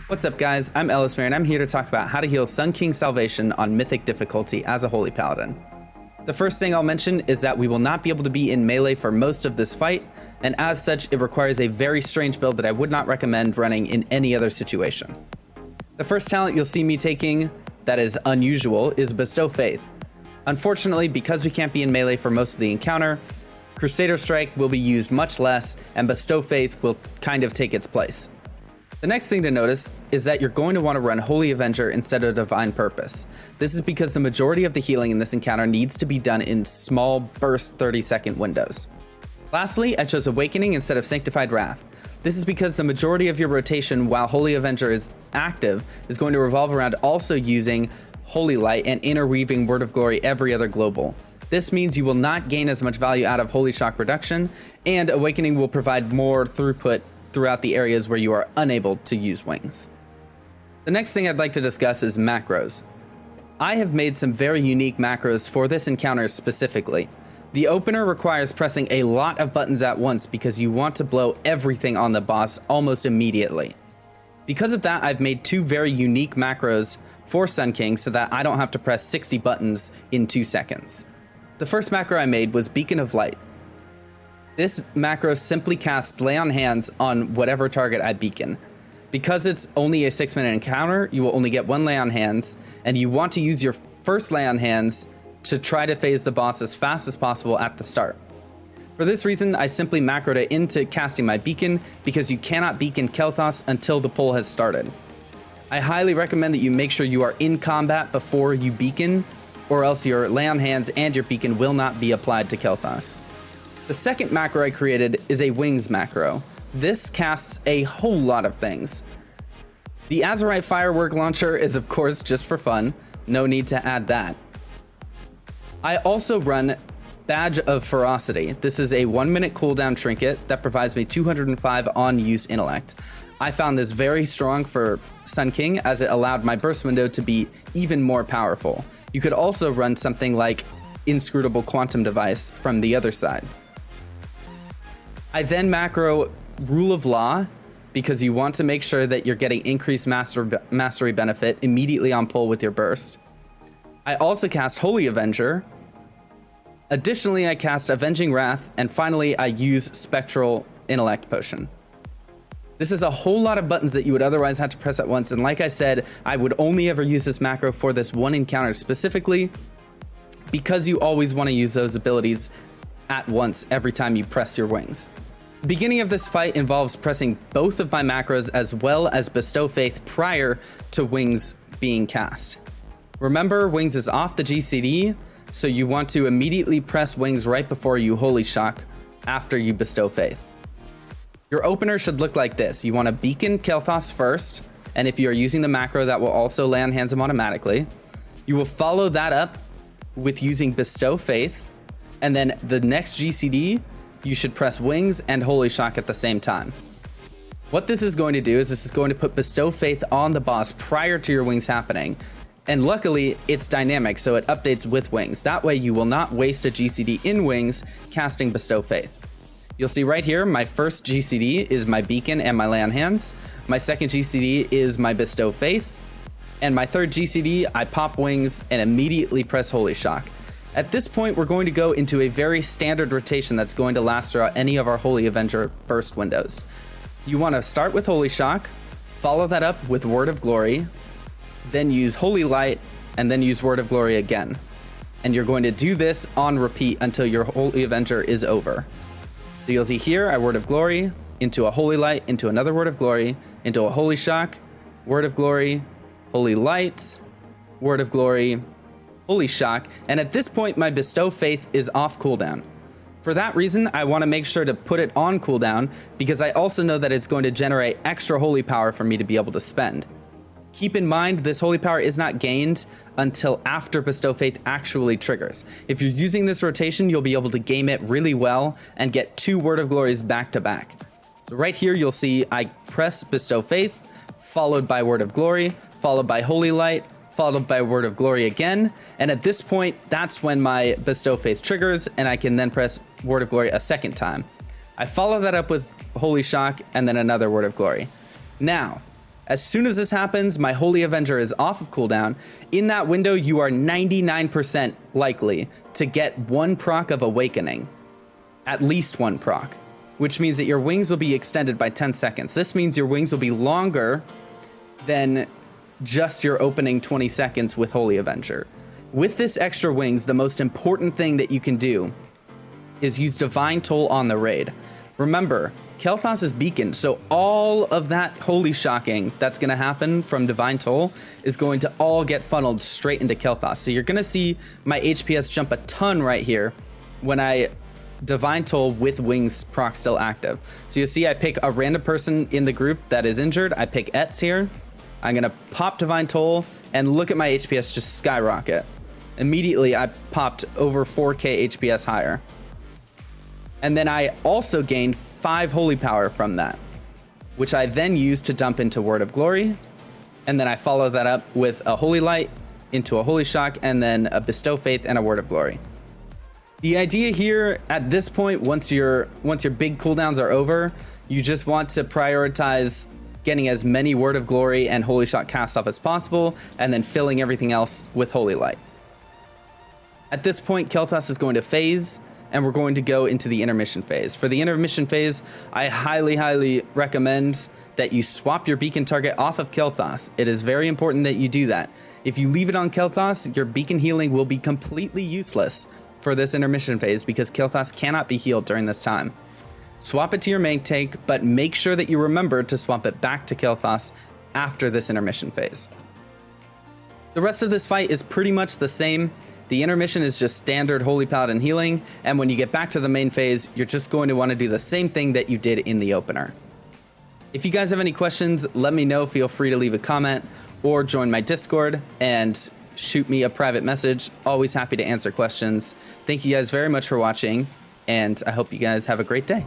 What's up guys, I'm Ellismere and I'm here to talk about how to heal Sun King Salvation on Mythic difficulty as a Holy Paladin. The first thing I'll mention is that we will not be able to be in melee for most of this fight, and as such it requires a very strange build that I would not recommend running in any other situation. The first talent you'll see me taking that is unusual is Bestow Faith. Unfortunately, because we can't be in melee for most of the encounter, Crusader Strike will be used much less and Bestow Faith will kind of take its place. The next thing to notice is that you're going to want to run Holy Avenger instead of Divine Purpose. This is because the majority of the healing in this encounter needs to be done in small burst 30-second windows. Lastly, I chose Awakening instead of Sanctified Wrath. This is because the majority of your rotation while Holy Avenger is active is going to revolve around also using Holy Light and interweaving Word of Glory every other global. This means you will not gain as much value out of Holy Shock Reduction, and Awakening will provide more throughput throughout the areas where you are unable to use wings. The next thing I'd like to discuss is macros. I have made some very unique macros for this encounter specifically. The opener requires pressing a lot of buttons at once because you want to blow everything on the boss almost immediately. Because of that, I've made two very unique macros for Sun King so that I don't have to press 60 buttons in 2 seconds. The first macro I made was Beacon of Light. This macro simply casts Lay on Hands on whatever target I beacon. Because it's only a 6-minute encounter, you will only get one Lay on Hands, and you want to use your first Lay on Hands to try to phase the boss as fast as possible at the start. For this reason, I simply macroed it into casting my beacon because you cannot beacon Kel'Thas until the pull has started. I highly recommend that you make sure you are in combat before you beacon, or else your Lay on Hands and your beacon will not be applied to Kel'Thas. The second macro I created is a Wings macro. This casts a whole lot of things. The Azurite Firework Launcher is of course just for fun, no need to add that. I also run Badge of Ferocity. This is a 1-minute cooldown trinket that provides me 205 on-use intellect. I found this very strong for Sun King as it allowed my burst window to be even more powerful. You could also run something like Inscrutable Quantum Device from the other side. I then macro Rule of Law because you want to make sure that you're getting increased mastery benefit immediately on pull with your burst. I also cast Holy Avenger. Additionally, I cast Avenging Wrath, and finally I use Spectral Intellect Potion. This is a whole lot of buttons that you would otherwise have to press at once, and like I said, I would only ever use this macro for this one encounter specifically because you always want to use those abilities at once every time you press your wings. The beginning of this fight involves pressing both of my macros as well as Bestow Faith prior to Wings being cast. Remember, Wings is off the GCD, so you want to immediately press Wings right before you Holy Shock after you Bestow Faith. Your opener should look like this. You want to beacon Kel'Thas first, and if you are using the macro, that will also Lay on Hands him automatically. You will follow that up with using Bestow Faith, and then the next GCD, you should press Wings and Holy Shock at the same time. What this is going to do is this is going to put Bestow Faith on the boss prior to your Wings happening. And luckily, it's dynamic, so it updates with Wings. That way you will not waste a GCD in Wings casting Bestow Faith. You'll see right here, my first GCD is my Beacon and my Lay on Hands. My second GCD is my Bestow Faith. And my third GCD, I pop Wings and immediately press Holy Shock. At this point, we're going to go into a very standard rotation that's going to last throughout any of our Holy Avenger burst windows. You want to start with Holy Shock, follow that up with Word of Glory, then use Holy Light, and then use Word of Glory again. And you're going to do this on repeat until your Holy Avenger is over. So you'll see here, I Word of Glory, into a Holy Light, into another Word of Glory, into a Holy Shock, Word of Glory, Holy Light, Word of Glory, Holy Shock, and at this point my Bestow Faith is off cooldown. For that reason, I want to make sure to put it on cooldown because I also know that it's going to generate extra holy power for me to be able to spend. Keep in mind, this holy power is not gained until after Bestow Faith actually triggers. If you're using this rotation, you'll be able to game it really well and get 2 Word of Glories back to back. So right here, you'll see I press Bestow Faith, followed by Word of Glory, followed by Holy Light, followed by Word of Glory again, and at this point, that's when my Bestow Faith triggers, and I can then press Word of Glory a second time. I follow that up with Holy Shock, and then another Word of Glory. Now, As soon as this happens, my Holy Avenger is off of cooldown. In that window, you are 99% likely to get 1 proc of Awakening. At least 1 proc. Which means that your wings will be extended by 10 seconds. This means your wings will be longer than just your opening 20 seconds with Holy Avenger. With this extra wings, the most important thing that you can do is use Divine Toll on the raid. Remember, Kel'Thas is beaconed, so all of that holy shocking that's going to happen from Divine Toll is going to all get funneled straight into Kel'Thas. So you're going to see my HPS jump a ton right here when I Divine Toll with wings proc still active. So you'll see I pick a random person in the group that is injured. I pick Etz here. I'm going to pop Divine Toll and look at my HPS just skyrocket. Immediately I popped over 4k HPS higher. And then I also gained 5 holy power from that, which I then used to dump into Word of Glory. And then I follow that up with a Holy Light into a Holy Shock, and then a Bestow Faith and a Word of Glory. The idea here at this point, once your big cooldowns are over, you just want to prioritize getting as many Word of Glory and Holy Shock cast off as possible, and then filling everything else with Holy Light. At this point, Kel'Thas is going to phase, and we're going to go into the Intermission Phase. For the Intermission Phase, I highly recommend that you swap your beacon target off of Kel'Thas. It is very important that you do that. If you leave it on Kel'Thas, your beacon healing will be completely useless for this Intermission Phase because Kel'Thas cannot be healed during this time. Swap it to your main tank, but make sure that you remember to swap it back to Kel'Thas after this Intermission Phase. The rest of this fight is pretty much the same. The intermission is just standard Holy Paladin healing, and when you get back to the main phase, you're just going to want to do the same thing that you did in the opener. If you guys have any questions, let me know. Feel free to leave a comment or join my Discord and shoot me a private message. Always happy to answer questions. Thank you guys very much for watching, and I hope you guys have a great day.